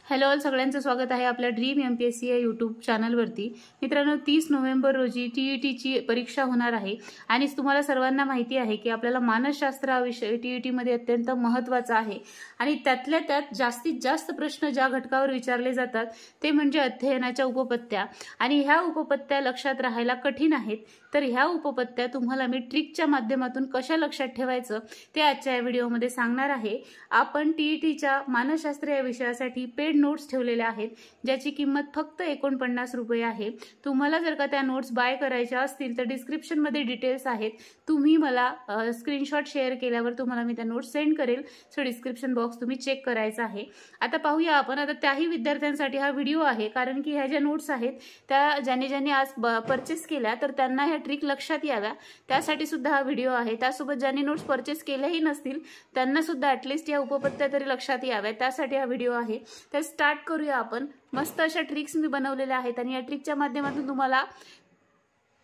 Hello all, सगळ्यांचं स्वागत आहे आपल्या ड्रीम MPSC या यूट्यूब चॅनलवरती। मित्रांनो, 30 नोव्हेंबर रोजी TETची परीक्षा होणार आहे आणि तुम्हाला सर्वांना माहिती आहे की आपल्याला मानसशास्त्र हा विषय TET मध्ये अत्यंत महत्त्वाचा आहे आणि त्यातल्या त्यात जास्तीत जास्त प्रश्न ज्या घटकावर विचारले जातात ते म्हणजे अध्ययनाच्या उपपत्त्या। आणि ह्या उपपत्त्या लक्षात राहायला कठीण आहेत, तर ह्या उपपत्त्या तुम्हाला मी ट्रिकच्या माध्यमातून कशा लक्षात ठेवायचं ते आजच्या व्हिडिओमध्ये सांगणार आहे। आपण TETच्या मानसशास्त्र या विषयासाठी पेड नोट्स ठेवलेल्या आहेत ज्याची किंमत फक्त 49 रुपये आहे। तुम्हाला जर का त्या नोट्स बाय करायच्या असतील तर डिस्क्रिप्शन मध्ये डिटेल्स आहेत, तुम्ही मला स्क्रीनशॉट शेअर केल्यावर तुम्हाला मी त्या नोट्स सेंड करेल। सो डिस्क्रिप्शन बॉक्स तुम्ही चेक करायचा आहे। आता पाहूया आपण, आता त्याही विद्यार्थ्यांसाठी हा व्हिडिओ आहे, कारण की ह्या ज्या नोट्स आहेत त्या ज्यांनी आज परचेस केल्या तर त्यांना ह्या ट्रिक लक्षात याव्या त्यासाठी सुद्धा हा व्हिडिओ आहे। त्यासोबत ज्यांनी नोट्स परचेस केल्याही नसतील त्यांना सुद्धा ॲटलिस्ट या उपपत्त्या तरी लक्षात याव्या त्यासाठी हा व्हिडिओ आहे। तर स्टार्ट करूया आपण। मस्त अशा ट्रिक्स मी बनवलेल्या आहेत आणि या ट्रिकच्या माध्यमातून तुम्हाला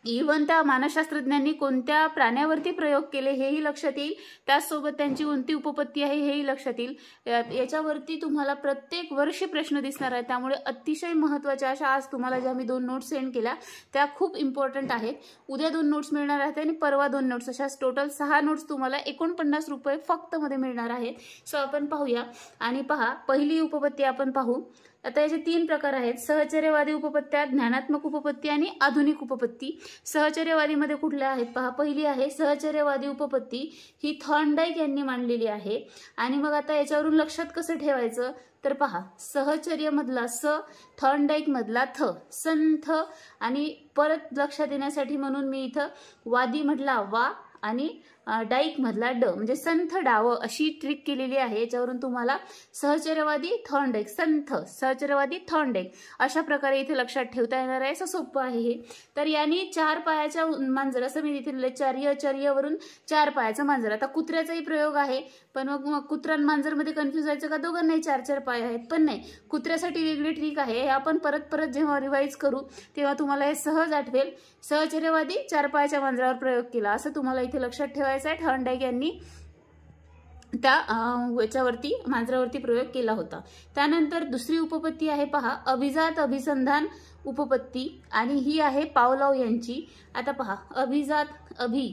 इव्हन त्या मानसशास्त्रज्ञांनी कोणत्या प्राण्यावरती प्रयोग केले हेही लक्षात येईल, त्यासोबत त्यांची कोणती उपपत्ती आहे हेही लक्षात येईल। याच्यावरती तुम्हाला प्रत्येक वर्षी प्रश्न दिसणार आहेत, त्यामुळे अतिशय महत्त्वाच्या अशा आज तुम्हाला ज्या मी 2 नोट्स सेंड केल्या त्या खूप इम्पॉर्टंट आहेत। उद्या 2 नोट्स मिळणार आहेत आणि परवा 2 नोट्स, अशा टोटल 6 नोट्स तुम्हाला 49 रुपये फक्त मध्ये मिळणार आहेत। सो आपण पाहूया आणि पहा, पहिली उपपत्ती आपण पाहू। आता याचे 3 प्रकार आहेत, सहचर्यवादी उपपत्त्या, ज्ञानात्मक उपपत्ती आणि आधुनिक उपपत्ती। सहचर्यवादीमध्ये कुठल्या आहेत पहा, पहिली आहे सहचर्यवादी उपपत्ती, ही थॉर्नडाईक यांनी मांडलेली आहे। आणि मग आता याच्यावरून लक्षात कसं ठेवायचं तर पहा, सहचर्य मधला स, थॉर्नडाईक मधला थ, संथ, आणि परत लक्षात येण्यासाठी म्हणून मी इथं वादी मधला वा आणि डाईक मधला ड म्हणजे संथ डाव अशी ट्रिक केलेली आहे। याच्यावरून तुम्हाला सहचर्यवादी थॉर्नडाईक, संथ सहचर्यवादी थॉर्नडाईक अशा प्रकारे इथे लक्षात ठेवता येणार आहे। असं सोपं आहे हे। तर यांनी 4 पायाच्या मांजर असं मी इथे लिहिले, चर्यवरून 4 पायाचं मांजर। आता कुत्र्याचाही प्रयोग आहे, पण मग कुत्रा आणि मांजर मध्ये कन्फ्युज व्हायचं का, दोघांनाही 4 पाय आहेत, पण नाही, कुत्र्यासाठी वेगळी ट्रिक आहे। हे आपण परत जेव्हा रिवाइज करू तेव्हा तुम्हाला हे सहज आठवेल। सहचर्यवादी 4 पायाच्या मांजरावर प्रयोग केला असं तुम्हाला इथे लक्षात ठेवायचं आहे। थॉर्नडाईक यांनी त्या याच्यावरती मांजरावरती प्रयोग केला होता। त्यानंतर दुसरी उपपत्ती आहे पहा, अभिजात अभिसंधान उपपत्ती, आणि ही आहे पावलाव यांची। आता पहा, अभिजात, अभि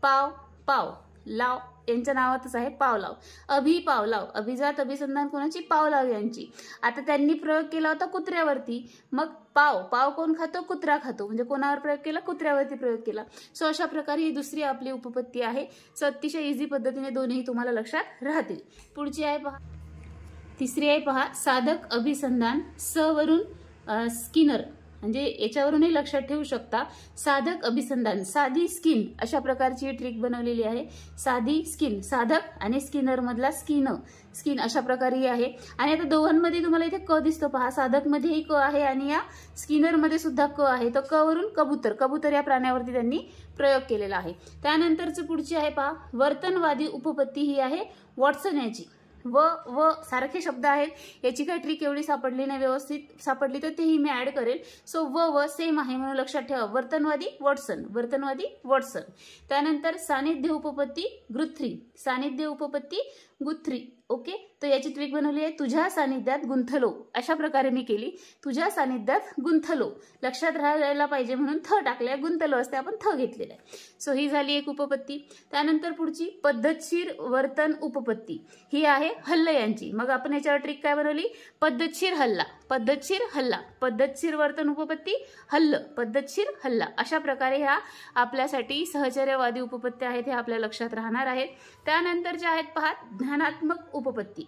पाव पाव लाव यांच्या नावातच आहे पावलाव, अभि पावलाव, अभिजात अभिसंधान कोणाची, पावलाव यांची। आता त्यांनी प्रयोग केला होता कुत्र्यावरती, मग पाव पाव कोण खातो, कुत्रा खातो, म्हणजे कोणावर प्रयोग केला, कुत्र्यावरती प्रयोग केला। सो अशा प्रकारे ही दुसरी आपली उपपत्ती आहे। सो अतिशय इझी पद्धतीने दोन्ही तुम्हाला लक्षात राहतील। पुढची आहे पहा, तिसरी आहे पहा, साधक अभिसंधान, स वरून स्किनर, म्हणजे याच्यावरूनही लक्षात ठेवू शकता, साधक अभिसंधान, साधी स्किन अशा प्रकारची ट्रिक बनवलेली आहे। साधी स्किन, साधक आणि स्किनर मधला स्किन अशा प्रकारे आहे। आणि आता दोघांमध्ये तुम्हाला इथे क दिसतो पहा, साधक मध्येही क आहे आणि या स्किनर मध्ये सुद्धा क आहे। तर क वरून कबूतर या प्राण्यावरती त्यांनी प्रयोग केलेला आहे। त्यानंतरची पुढची आहे पहा, वर्तनवादी उपपत्ती, ही आहे वॉटसन याची। व सारखे शब्द आहेत, याची काही ट्रिक एवढी सापडली नाही, व्यवस्थित सापडली तर तेही मी ऍड करेल। सो व सेम आहे म्हणून लक्षात ठेवा, वर्तनवादी वॉटसन, वर्तनवादी वॉटसन। त्यानंतर सानिध्य उपपत्ती गुथ्री, सानिध्य उपपत्ती गुथ्री, ओके। तर याची ट्रिक बनवली आहे, तुझ्या सानिध्यात गुंथलो, अशा प्रकारे मी केली, तुझ्या सानिध्यात गुंथलो, लक्षात राहायला पाहिजे म्हणून थ टाकले, गुंतलो असते आपण थ घेतलेला आहे। सो ही झाली एक उपपत्ती। त्यानंतर पुढची पद्धतशीर वर्तन उपपत्ती, ही आहे हल्ल यांची। मग आपण याच्यावर ट्रिक काय बनवली, पद्धतशीर हल्ला, पद्धतशीर हल्ला, पद्धतशीर वर्तन उपपत्ती, हल्ल, पद्धतशीर हल्ला, अशा प्रकारे ह्या आपल्यासाठी सहचर्यवादी उपपत्त्या आहेत, हे आपल्या लक्षात राहणार आहेत। त्यानंतरच्या आहेत पहा, ज्ञानात्मक उपपत्ती।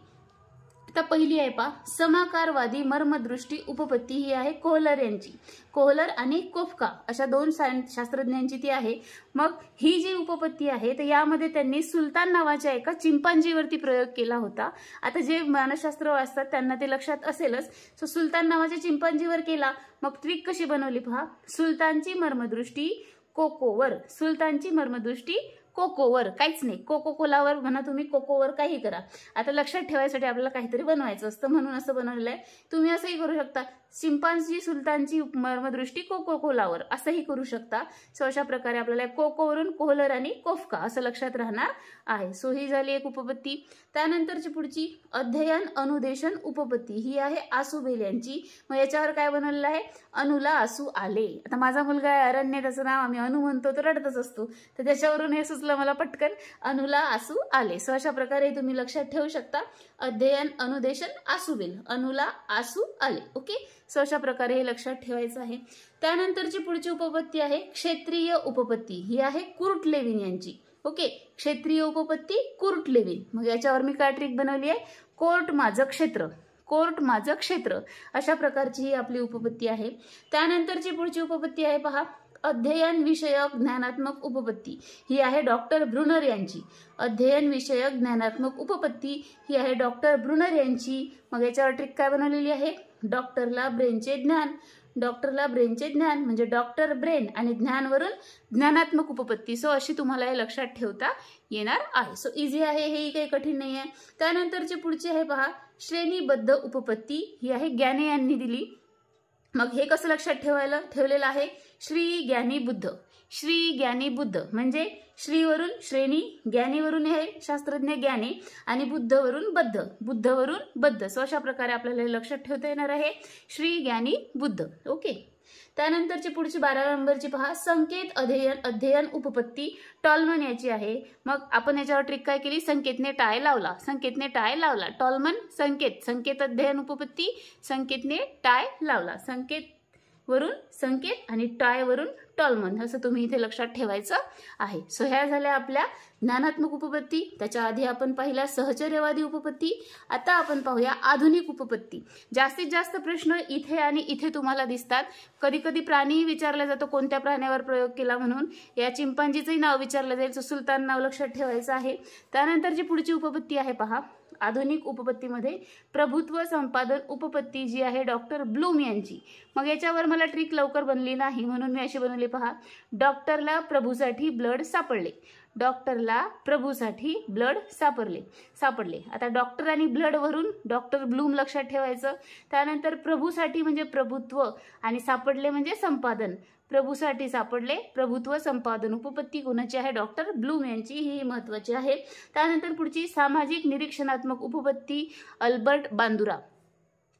आता पहिली आहे पहा, समाकारवादी मर्मदृष्टी उपपत्ती, ही आहे कोहलर यांची। कोहलर आणि कोफका अशा 2 शास्त्रज्ञांची ती आहे। मग ही जी उपपत्ती आहे तर यामध्ये त्यांनी सुलतान नावाच्या एका चिंपांजीवरती प्रयोग केला होता। आता जे मानसशास्त्र वाचतात त्यांना ते लक्षात असेलच। सो सुलतान नावाच्या चिंपांजीवर केला, मग ट्रिक कशी बनवली पहा, सुलतानची मर्मदृष्टी कोकोवर, सुलतानची मर्मदृष्टी कोकोवर, काहीच नाही, कोको कोलावर म्हणा तुम्ही, कोकोवर काही करा। आता लक्षात ठेवायसाठी आपल्याला काहीतरी बनवायचं असतं म्हणून असं बनवलेलं आहे। तुम्ही असंही करू शकता, चिंपांजी सुलतानची मर्मदृष्टी कोको कोलावर असंही करू शकता। सो अशा प्रकारे आपल्याला कोकोवरून कोहलर आणि कोफका असं लक्षात राहणार आहे। सो ही झाली एक उपपत्ती। त्यानंतरची पुढची अध्ययन अनुदेशन उपपत्ती ही आहे आसुबेल यांची. मग याच्यावर काय बनवलेलं आहे, अनुला आसू आले. आता माझा मुलगा आहे अरण्य, त्याचं नाव आम्ही अनु म्हणतो, तो रडतच असतो, तर त्याच्यावरून हे सुचलं मला पटकन, अनुला आसू आले. सो अशा प्रकारे तुम्ही लक्षात ठेवू शकता, अध्ययन अनुदेशन आसुबेल, अनुला आसू आले. ओके, सो अशा प्रकारे हे लक्षात ठेवायचं आहे. त्यानंतरची पुढची उपपत्ती आहे क्षेत्रीय उपपत्ती. ही आहे कुर्ट लेविन यांची. ओके, क्षेत्रीय उपपत्ती कुर्ट लेविन. मग याच्यावर मी काय ट्रिक बनवली आहे, कोर्ट माझं क्षेत्र, कोर्ट माझं क्षेत्र, अशा प्रकारची ही आपली उपपत्ती आहे. त्यानंतरची पुढची उपपत्ती आहे पहा, अध्ययन विषयक ज्ञानात्मक उपपत्ती. ही आहे डॉक्टर ब्रुनर यांची. अध्ययन विषयक ज्ञानात्मक उपपत्ती ही आहे डॉक्टर ब्रुनर यांची. मग याच्यावर ट्रिक काय बनवलेली आहे, डॉक्टरला ब्रेनचे ज्ञान, डॉक्टरला ब्रेनचे ज्ञान म्हणजे डॉक्टर ब्रेन आणि ज्ञानवरून ज्ञानात्मक उपपत्ती. सो अशी तुम्हाला हे लक्षात ठेवता येणार आहे. सो इझी आहे, हे काही कठीण नाही आहे. त्यानंतरची पुढची आहे पहा, श्रेणीबद्ध उपपत्ती. ही आहे ज्ञाने यांनी दिली. मग हे कसं लक्षात ठेवलेलं आहे, श्री ज्ञानी बुद्ध, श्री ज्ञानी बुद्ध म्हणजे श्रीवरून श्रेणी, ज्ञानीवरून हे शास्त्रज्ञ ज्ञानी आणि बुद्धवरून बद्ध, बुद्धवरून बद्ध. सो अशा प्रकारे आपल्याला लक्षात ठेवता येणार आहे, श्री ज्ञानी बुद्ध. ओके, त्यानंतरची पुढची 12 नंबरची पहा, संकेत अध्ययन उपपत्ती टॉलमन याची आहे. मग आपण याच्यावर ट्रिक काय केली, संकेतने टाय लावला, संकेतने टाय लावला, टॉलमन संकेत, संकेत अध्ययन उपपत्ती, संकेतने टाय लावला, संकेत वरून संकेत आणि टाय वरून टॉलमन, असं तुम्ही इथे लक्षात ठेवायचं आहे. सो ह्या झाल्या आपल्या ज्ञानात्मक उपपत्ती. त्याच्या आधी आपण पाहिला सहचर्यवादी उपपत्ती. आता आपण पाहूया आधुनिक उपपत्ती. जास्तीत जास्त प्रश्न इथे आणि इथे तुम्हाला दिसतात. कधी कधी प्राणीही विचारला जातो, कोणत्या प्राण्यावर प्रयोग केला म्हणून. या चिंपांजीचंही नाव विचारलं जाईल, सो सुलतान नाव लक्षात ठेवायचं आहे. त्यानंतरची पुढची उपपत्ती आहे पहा, आधुनिक उपपत्तीमध्ये प्रभुत्व संपादन उपपत्ती जी आहे डॉक्टर ब्लूम यांची. मग याच्यावर मला ट्रिक लवकर बनली नाही म्हणून मी अशी बनवली पहा, डॉक्टरला प्रभूसाठी ब्लड सापडले, डॉक्टरला प्रभूसाठी ब्लड सापडले. आता डॉक्टर आणि ब्लड वरून डॉक्टर ब्लूम लक्षात ठेवायचं. त्यानंतर प्रभूसाठी म्हणजे प्रभुत्व आणि सापडले म्हणजे संपादन, प्रभूसाठी सापडले, प्रभुत्व संपादन उपपत्ती कोणाची आहे, डॉक्टर ब्लूम यांची. ही महत्वाची आहे. त्यानंतर पुढची सामाजिक निरीक्षणात्मक उपपत्ती अल्बर्ट बांदुरा,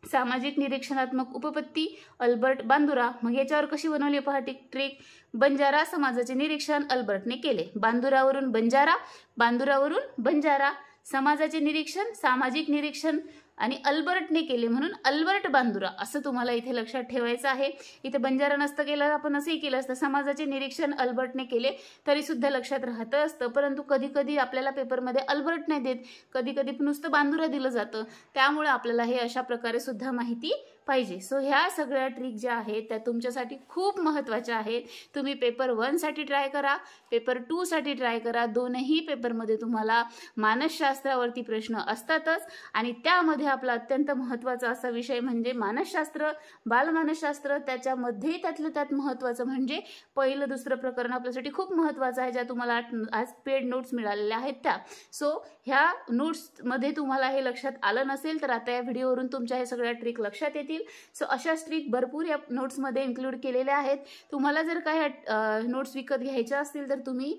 सामाजिक निरीक्षणात्मक उपपत्ती अल्बर्ट बांदुरा. मग याच्यावर कशी बनवली पहा ट्रिक, बंजारा समाजाचे निरीक्षण अल्बर्टने केले, बांदुरावरून बंजारा, बांदुरावरून बंजारा, समाजाचे निरीक्षण, सामाजिक निरीक्षण आणि अल्बर्टने केले म्हणून अल्बर्ट बांदुरा, असं तुम्हाला इथे लक्षात ठेवायचं आहे. इथे बंजारा नसतं केलं, आपण असंही केलं असतं, समाजाचे निरीक्षण अल्बर्टने केले तरी सुद्धा लक्षात राहतं असतं. परंतु कधी कधी आपल्याला पेपरमध्ये अल्बर्ट नाही देत, कधी कधी नुसतं बांदुरा दिलं जातं, त्यामुळे आपल्याला हे अशा प्रकारे सुद्धा माहिती पाहिजे. सो ह्या सगळ्या ट्रिक ज्या आहेत त्या तुमच्यासाठी खूप महत्त्वाच्या आहेत. तुम्ही पेपर 1 साठी ट्राय करा, पेपर 2 साठी ट्राय करा. दोनही पेपरमध्ये तुम्हाला मानसशास्त्रावरती प्रश्न असतातच आणि त्यामध्ये आपला अत्यंत महत्त्वाचा असा विषय म्हणजे मानसशास्त्र, बालमानसशास्त्र. त्याच्यामध्ये त्यातलं त्यात महत्त्वाचं म्हणजे पहिलं दुसरं प्रकरण आपल्यासाठी खूप महत्त्वाचं आहे, ज्या तुम्हाला आज पेड नोट्स मिळालेल्या आहेत त्या. सो ह्या नोट्समध्ये तुम्हाला हे लक्षात आलं नसेल तर आता या व्हिडिओवरून तुमच्या हे सगळ्या ट्रिक लक्षात येतील. सो अशा ट्रिक भरपूर या नोट्समध्ये इन्क्लूड केलेल्या आहेत. तुम्हाला जर काही नोट्स विकत घ्यायच्या असतील तर तुम्ही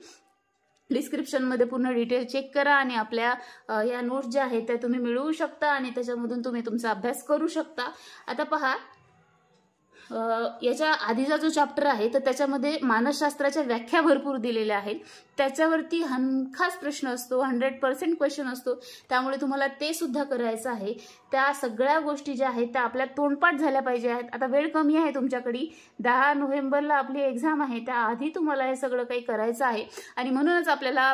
डिस्क्रिप्शनमध्ये पूर्ण डिटेल चेक करा आणि आपल्या या नोट्स ज्या आहेत त्या तुम्ही मिळवू शकता आणि त्याच्यामधून तुम्ही तुमचा अभ्यास करू शकता. आता पहा, याच्या आधीचा जो चॅप्टर आहे तर त्याच्यामध्ये मानसशास्त्राच्या व्याख्या भरपूर दिलेल्या आहेत. त्याच्यावरती हमखास प्रश्न असतो, 100% क्वेश्चन असतो, त्यामुळे तुम्हाला ते सुद्धा करायचं आहे. त्या सगळ्या गोष्टी ज्या आहेत त्या आपल्या तोंडपाठ झाल्या पाहिजे आहेत. आता वेळ कमी आहे तुमच्याकडे, 10 नोव्हेंबरला आपली एक्झाम आहे, त्याआधी तुम्हाला हे सगळं काही करायचं आहे आणि म्हणूनच आपल्याला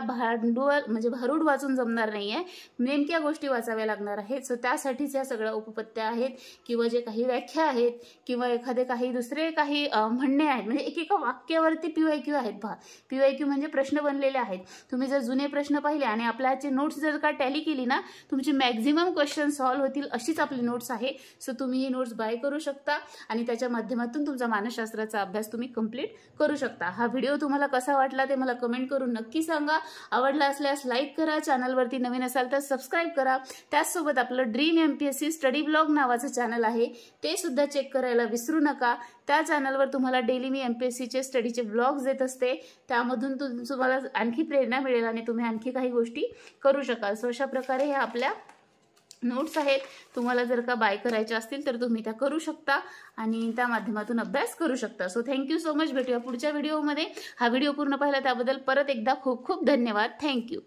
भारूड वाचून जमणार नाही आहे, नेमक्या गोष्टी वाचाव्या लागणार आहेत. सो त्यासाठीच या सगळ्या उपपत्त्या आहेत किंवा जे काही व्याख्या आहेत किंवा एखादे काही दुसरे काही म्हणणे आहेत, म्हणजे एकेका वाक्यावरती PYQ आहेत. पहा, PYQ म्हणजे प्रश्न बनलेले आहेत. तुम्ही जर जुने प्रश्न पाहिले आणि आपल्याचे नोट्स जर का टॅली केली ना, तुमची मॅक्झिमम क्वेश्चन सॉल्व्ह होतील असतील अशीच आपली नोट्स आहे. सो तुम्ही ही नोट्स बाय करू शकता आणि त्याच्या माध्यमातून तुमचा मानसशास्त्राचा अभ्यास तुम्ही कंप्लीट करू शकता. हा व्हिडिओ तुम्हाला कसा वाटला ते मला कमेंट करून नक्की सांगा. आवडला असल्यास लाईक करा, चॅनलवरती नवीन असाल तर सबस्क्राईब करा. त्याचसोबत आपलं ड्रीम MPSC स्टडी ब्लॉग नावाचं चॅनल आहे ते सुद्धा चेक करायला विसरू नका. त्या चॅनलवर तुम्हाला डेली मी MPSCचे स्टडीचे ब्लॉग्स देत असते. त्यामधून तुम्हाला आणखी प्रेरणा मिळेल आणि तुम्ही आणखी काही गोष्टी करू शकाल. सो अशा प्रकारे हे आपल्या नोट्स आहेत. तुम्हाला जर का बाय करायच्या असतील तर तुम्ही त्या करू शकता आणि त्या माध्यमातून अभ्यास करू शकता. So thank you so much. भेटूया पुढच्या व्हिडिओमध्ये. हा व्हिडिओ पूर्ण पाहिला त्याबद्दल परत एकदा खूप खूप धन्यवाद. थँक्यू.